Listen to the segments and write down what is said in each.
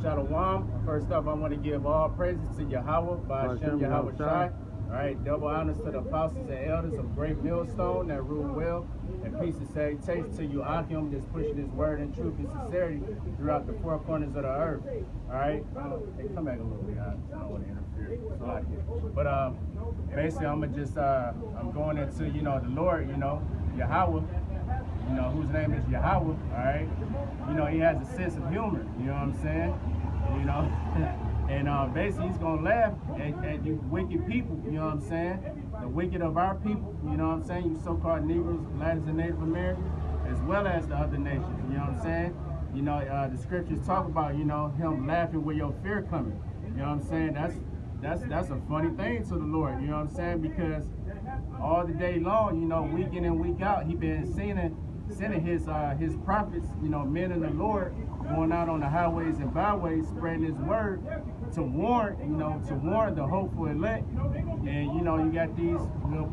Shalom. First up, I want to give all praises to Yahweh, by Hashem Yahweh Shai. All right, double honors to the apostles and elders of Great Millstone that rule well, and peace and salutations to you, Akim, that's pushing his word in truth and sincerity throughout the four corners of the earth. All right, hey, come back a little bit. I don't want to interfere. So like it. But basically, I'm going into the Lord, Yahweh. Whose name is Yahweh, all right? He has a sense of humor, you know what I'm saying? And basically he's gonna laugh at you wicked people, you know what I'm saying? The wicked of our people, you know what I'm saying? You so-called Negroes, Latins, and Native Americans, as well as the other nations, you know what I'm saying? The scriptures talk about, him laughing with your fear coming, you know what I'm saying? That's a funny thing to the Lord, you know what I'm saying? Because all the day long, week in and week out, he been sending his prophets, men in the Lord, going out on the highways and byways, spreading his word to warn the hopeful elect. And you got these,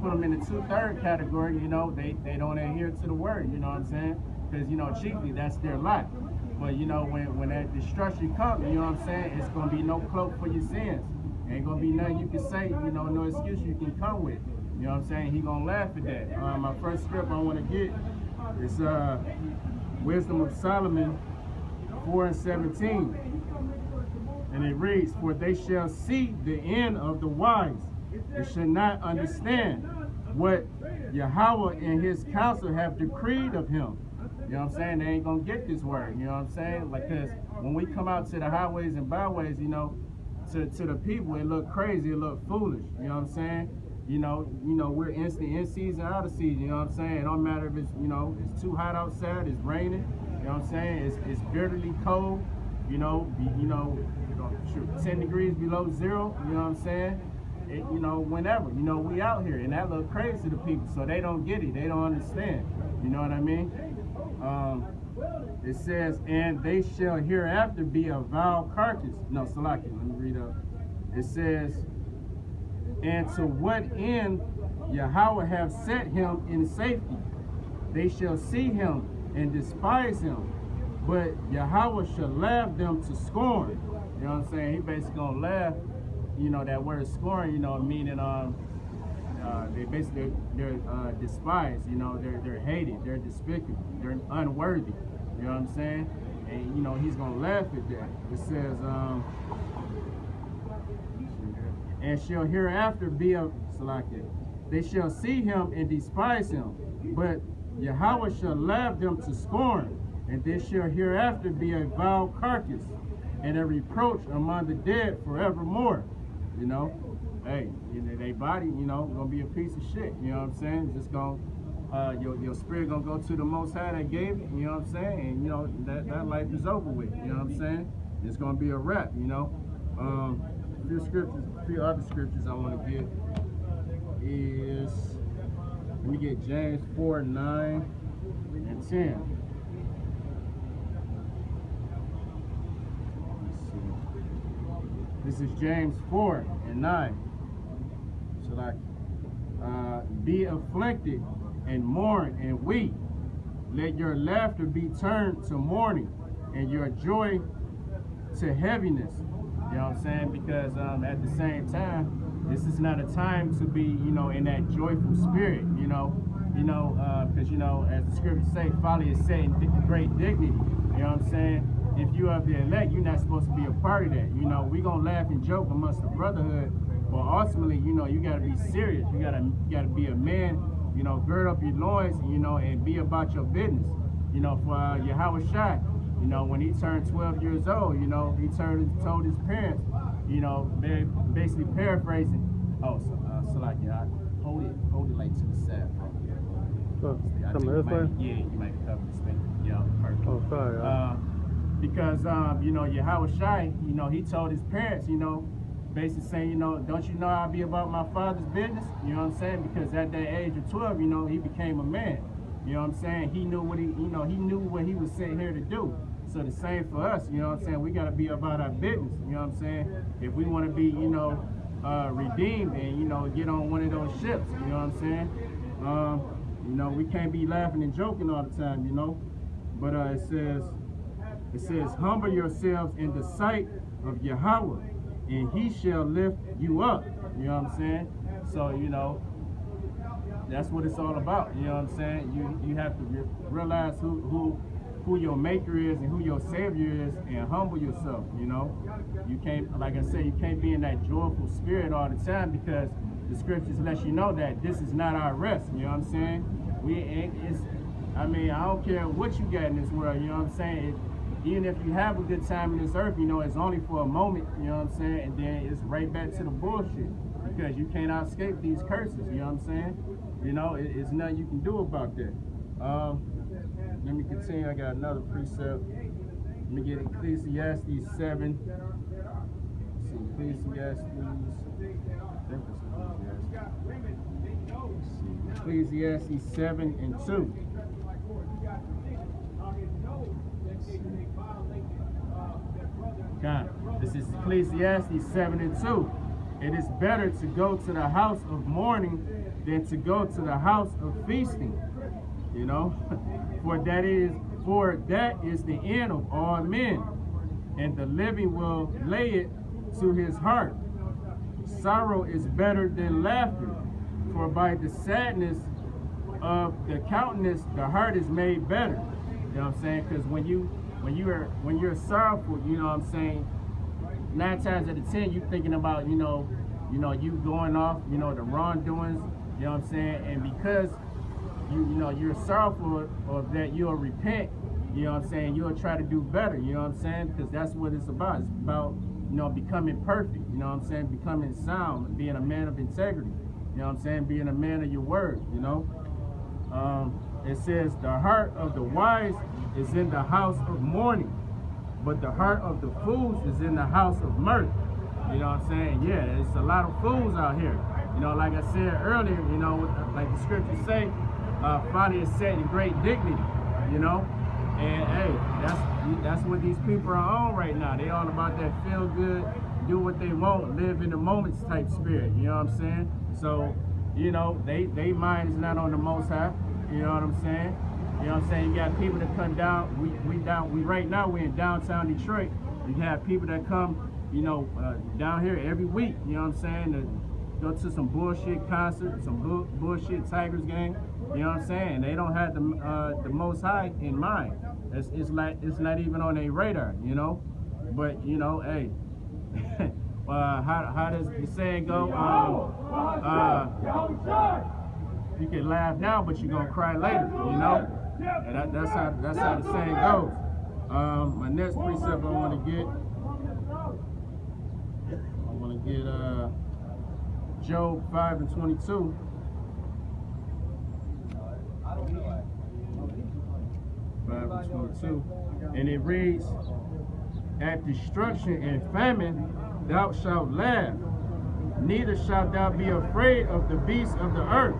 put them in the 2/3 category. They don't adhere to the word. You know what I'm saying? Because chiefly that's their life. But when that destruction comes, you know what I'm saying? It's gonna be no cloak for your sins. Ain't gonna be nothing you can say. No excuse you can come with. You know what I'm saying? He gonna laugh at that. My first script I want to get is Wisdom of Solomon 4:17. And it reads, "For they shall see the end of the wise, and shall not understand what Yahweh and his counsel have decreed of him." You know what I'm saying? They ain't gonna get this word. You know what I'm saying? Like, cause when we come out to the highways and byways, to the people, it look crazy, it look foolish. You know what I'm saying? We're in season, out of season. You know what I'm saying? It don't matter if it's too hot outside, it's raining. You know what I'm saying? It's bitterly cold. 10 degrees below zero. You know what I'm saying? Whenever. We out here, and that look crazy to the people, so they don't get it. They don't understand. You know what I mean? It says, "And they shall hereafter be a vile carcass." No, Salaki, let me read up. It says, "And to what end Yahweh have set him in safety? They shall see him and despise him, but Yahweh shall laugh them to scorn." You know what I'm saying? He basically gonna laugh. That word scorn, meaning they're despised. They're hated. They're despicable. They're unworthy. You know what I'm saying? And he's gonna laugh at that. It says, "And shall hereafter be a Salakia. They shall see him and despise him, but Yahweh shall laugh them to scorn, and they shall hereafter be a vile carcass, and a reproach among the dead forevermore." Hey, their body, gonna be a piece of shit. You know what I'm saying? Just gonna, your spirit gonna go to the Most High that gave it. You know what I'm saying? And that life is over with. You know what I'm saying? It's gonna be a wrap. A few other scriptures I want to get is, let me get James 4:9 and 10. This is James 4:9. So be afflicted and mourn and weep. Let your laughter be turned to mourning, and your joy to heaviness. You know what I'm saying? Because at the same time, this is not a time to be, in that joyful spirit. Because as the scriptures say, folly is set in great dignity. You know what I'm saying? If you are the elect, you're not supposed to be a part of that. We gonna laugh and joke amongst the brotherhood, but ultimately, you gotta be serious. You gotta be a man. Gird up your loins, and be about your business. For Yahweh Shai, when he turned 12 years old, he told his parents, basically paraphrasing. Oh, so like, hold it like to the side. Yeah, you might cover this thing. Yeah, perfect. Oh, sorry. Because Yahweh Shai, he told his parents, basically saying, don't you know I'll be about my father's business? You know what I'm saying? Because at that age of 12, he became a man. You know what I'm saying? He knew what he knew what he was sent here to do. So the same for us, you know what I'm saying? We got to be about our business, you know what I'm saying? If we want to be, redeemed and, get on one of those ships, you know what I'm saying? We can't be laughing and joking all the time, But it says, It says, humble yourselves in the sight of Yahweh, and he shall lift you up. You know what I'm saying? So, you know, that's what it's all about. You know what I'm saying? You have to realize who your maker is and who your savior is, and humble yourself. You know, you can't, like I said, you can't be in that joyful spirit all the time, because the scriptures let you know that this is not our rest. You know what I'm saying? I mean, I don't care what you got in this world. You know what I'm saying? Even if you have a good time in this earth, you know, it's only for a moment. You know what I'm saying? And then it's right back to the bullshit, because you can't escape these curses. You know what I'm saying? You know, it's nothing you can do about that. Let me continue. I got another precept. Let me get Ecclesiastes 7. Let's see, Ecclesiastes. Ecclesiastes 7 and 2. God, this is Ecclesiastes 7 and 2. It is better to go to the house of mourning than to go to the house of feasting. You know, for that is the end of all men, and the living will lay it to his heart. Sorrow is better than laughter, for by the sadness of the countenance the heart is made better. You know what I'm saying? Because when you're sorrowful, you know what I'm saying, 9 times out of 10 you thinking about you going off, the wrongdoings. You know what I'm saying? And because you're sorrowful of that, you'll repent. You know what I'm saying? You'll try to do better. You know what I'm saying? Because that's what it's about. It's about becoming perfect. You know what I'm saying? Becoming sound, being a man of integrity. You know what I'm saying? Being a man of your word. You know. It says the heart of the wise is in the house of mourning, but the heart of the fools is in the house of mirth. You know what I'm saying? Yeah, there's a lot of fools out here. You know, like I said earlier, like the scriptures say, folly is set in great dignity, and hey, that's what these people are on right now. They all about that feel good, do what they want, live in the moments type spirit. You know what I'm saying? So, they mind is not on the Most High. You know what I'm saying? You know what I'm saying? You got people that come down. We right now we're in downtown Detroit. You have people that come, down here every week. You know what I'm saying? To go to some bullshit concert, some bullshit Tigers game. You know what I'm saying? They don't have the Most High in mind. It's not even on their radar. But hey. How does the saying go? You can laugh now, but you're gonna cry later. And that's how the saying goes. My next precept I want to get Job 5 and 22. And it reads, at destruction and famine thou shalt laugh, neither shalt thou be afraid of the beasts of the earth.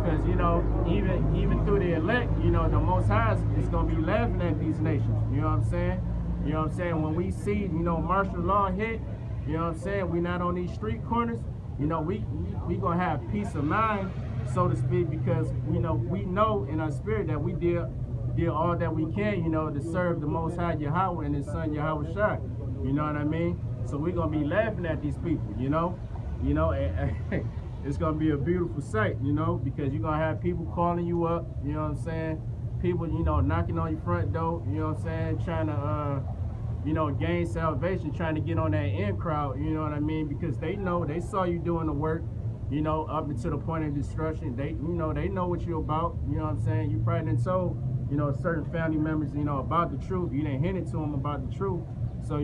Because even through the elect, the Most High is gonna be laughing at these nations. You know what I'm saying? You know what I'm saying? When we see martial law hit, you know what I'm saying, we not on these street corners, we gonna have peace of mind, so to speak, because we know in our spirit that we did all that we can, to serve the Most High Yahweh and his son Yahweh Shai. You know what I mean? So we're gonna be laughing at these people, and it's gonna be a beautiful sight, because you're gonna have people calling you up, you know what I'm saying? People, knocking on your front door, you know what I'm saying, trying to gain salvation, trying to get on that in crowd, you know what I mean? Because they saw you doing the work, up until the point of destruction. They know what you're about, you know what I'm saying? You probably done told, certain family members, about the truth. You didn't hint it to them about the truth. So,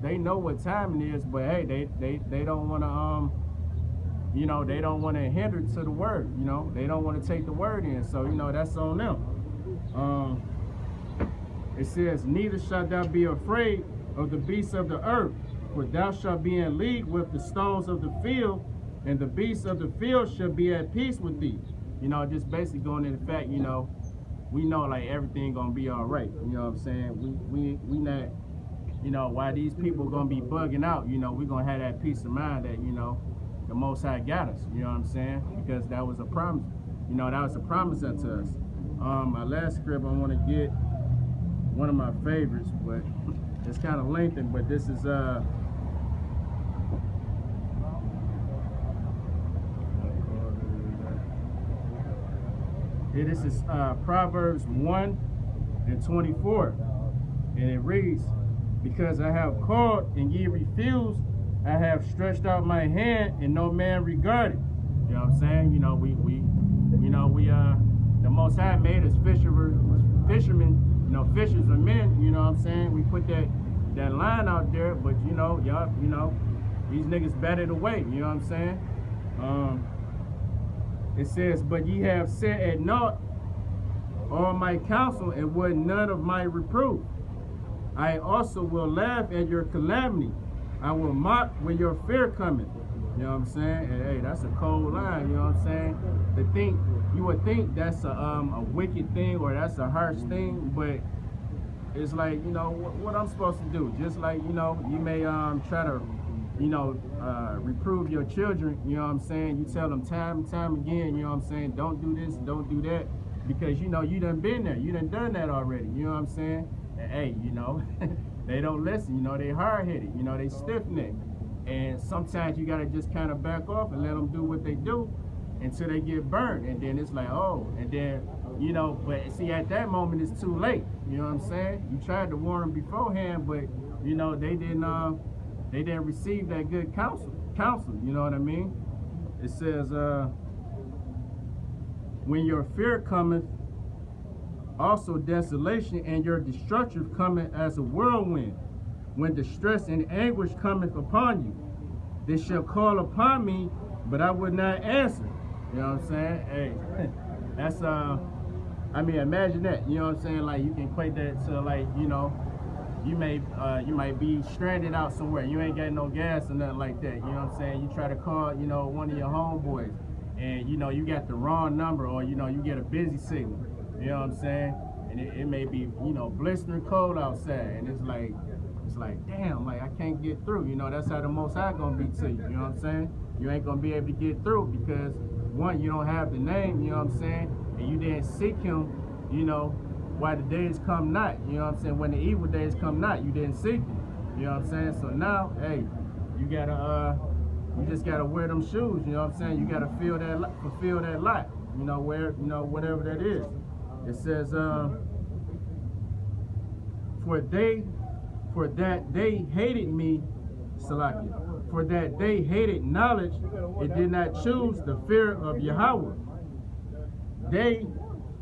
they know what time it is, but hey, they don't want to, they don't want to hinder to the word, they don't want to take the word in. So, that's on them. It says, neither shalt thou be afraid of the beasts of the earth, for thou shalt be in league with the stones of the field, and the beasts of the field shall be at peace with thee. Just basically going into the fact, we know like everything gonna be all right. You know what I'm saying? We not, why these people gonna be bugging out, we gonna have that peace of mind that, the Most High got us, you know what I'm saying? Because that was a promise, that was a promise unto us. My last script I want to get one of my favorites, but it's kind of lengthy. But this is this is Proverbs 1:24, and it reads, "Because I have called and ye refused, I have stretched out my hand and no man regarded." You know what I'm saying? You know, we the Most High made us fishermen, you know, fishers of men. You know what I'm saying? We put that line out there, but you know, y'all, you know, these niggas batted away. You know what I'm saying? It says, "But ye have set at naught all my counsel, and would none of my reproof. I also will laugh at your calamity. I will mock when your fear cometh." You know what I'm saying? And, hey, that's a cold line. You know what I'm saying? You would think that's a wicked thing, or that's a harsh thing, but it's like, you know, what I'm supposed to do. Just like, you know, you may try to, you know, reprove your children. You know what I'm saying? You tell them time and time again, you know what I'm saying, don't do this, don't do that, because you know you done been there, you done that already. You know what I'm saying? And hey, you know, they don't listen. You know, they hard-headed. You know, they stiff-necked. And sometimes you gotta just kind of back off and let them do what they do until they get burned. And then it's like, oh, and then, you know, but see, at that moment it's too late. You know what I'm saying? You tried to warn them beforehand, but you know, they didn't receive that good counsel, you know what I mean? It says, "When your fear cometh, also desolation, and your destruction cometh as a whirlwind. When distress and anguish cometh upon you, they shall call upon me, but I would not answer." You know what I'm saying? Hey, that's I mean, imagine that. You know what I'm saying? Like, you can equate that to, like, you know, you might be stranded out somewhere. You ain't got no gas or nothing like that. You know what I'm saying? You try to call, you know, one of your homeboys, and you know you got the wrong number, or you know you get a busy signal. You know what I'm saying? And it may be, you know, blistering cold outside, and it's like, damn, like I can't get through. You know, that's how the Most High gonna be to you. You know what I'm saying? You ain't gonna be able to get through because, one, you don't have the name. You know what I'm saying? And you didn't seek Him. You know, while the days come not. You know what I'm saying? When the evil days come not, you didn't seek Him. You know what I'm saying? So now, hey, you gotta you just gotta wear them shoes. You know what I'm saying? You gotta fulfill that lot. You know, whatever that is. It says, for that they hated me, Salakia. For that they hated knowledge, it did not choose the fear of Yahweh. They,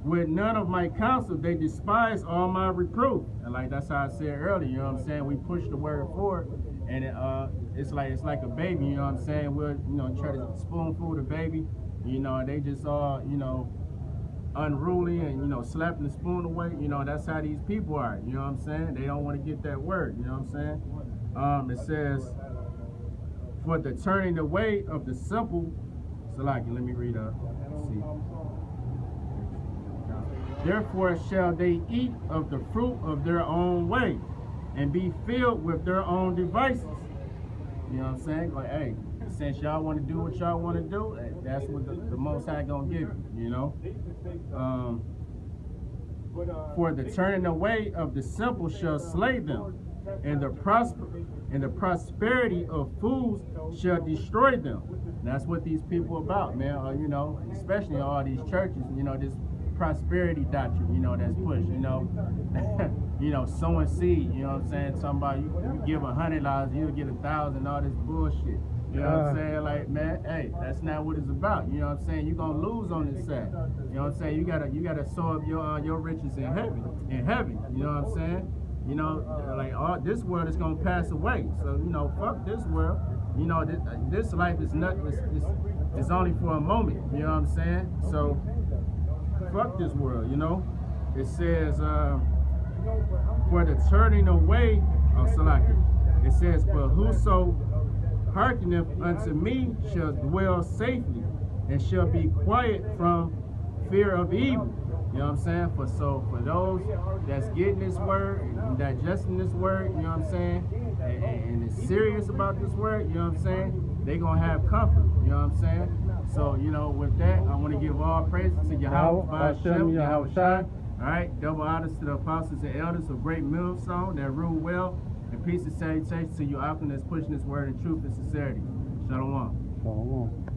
with none of my counsel, they despise all my reproof. And like that's how I said earlier, you know what I'm saying? We push the word forward, and it's like a baby, you know what I'm saying? We'll, you know, try to spoon food the baby, you know, and they just all, you know, unruly and, you know, slapping the spoon away. You know, that's how these people are. You know what I'm saying? They don't want to get that word. You know what I'm saying? It says, for the turning away of the simple, Salaki, let me read up. Let's see. Therefore shall they eat of the fruit of their own way, and be filled with their own devices. You know what I'm saying? Like, hey, since y'all want to do what y'all want to do, that's what the Most High gonna give you, you know? For the turning away of the simple shall slay them, and the prosperity of fools shall destroy them. And that's what these people about, man. You know, especially all these churches, you know, this prosperity doctrine, you know, that's pushed, you know. You know, sowing seed, you know what I'm saying? Talking about you give $100, you'll get 1,000, all this bullshit. You know what I'm saying? Like, man, hey, that's not what it's about. You know what I'm saying? You're gonna lose on this side. You know what I'm saying? You gotta sow up your riches in heaven. You know what I'm saying? You know, like all this world is gonna pass away. So, you know, fuck this world. You know, this life is not it's only for a moment, you know what I'm saying? So fuck this world, you know. It says for the turning away of Salaki, it says, but whoso hearkeneth unto me shall dwell safely, and shall be quiet from fear of evil. You know what I'm saying? For those that's getting this word and digesting this word, you know what I'm saying, and is serious about this word, you know what I'm saying, they gonna have comfort. You know what I'm saying? So, you know, with that, I want to give all praises to Yahweh, Hashem, Yahweh Shai, All right, double honors to the apostles and elders of Great Millstone that rule well, and peace and salutations to you, Auckland, that's pushing this word in truth and sincerity. Shalom. Shalom.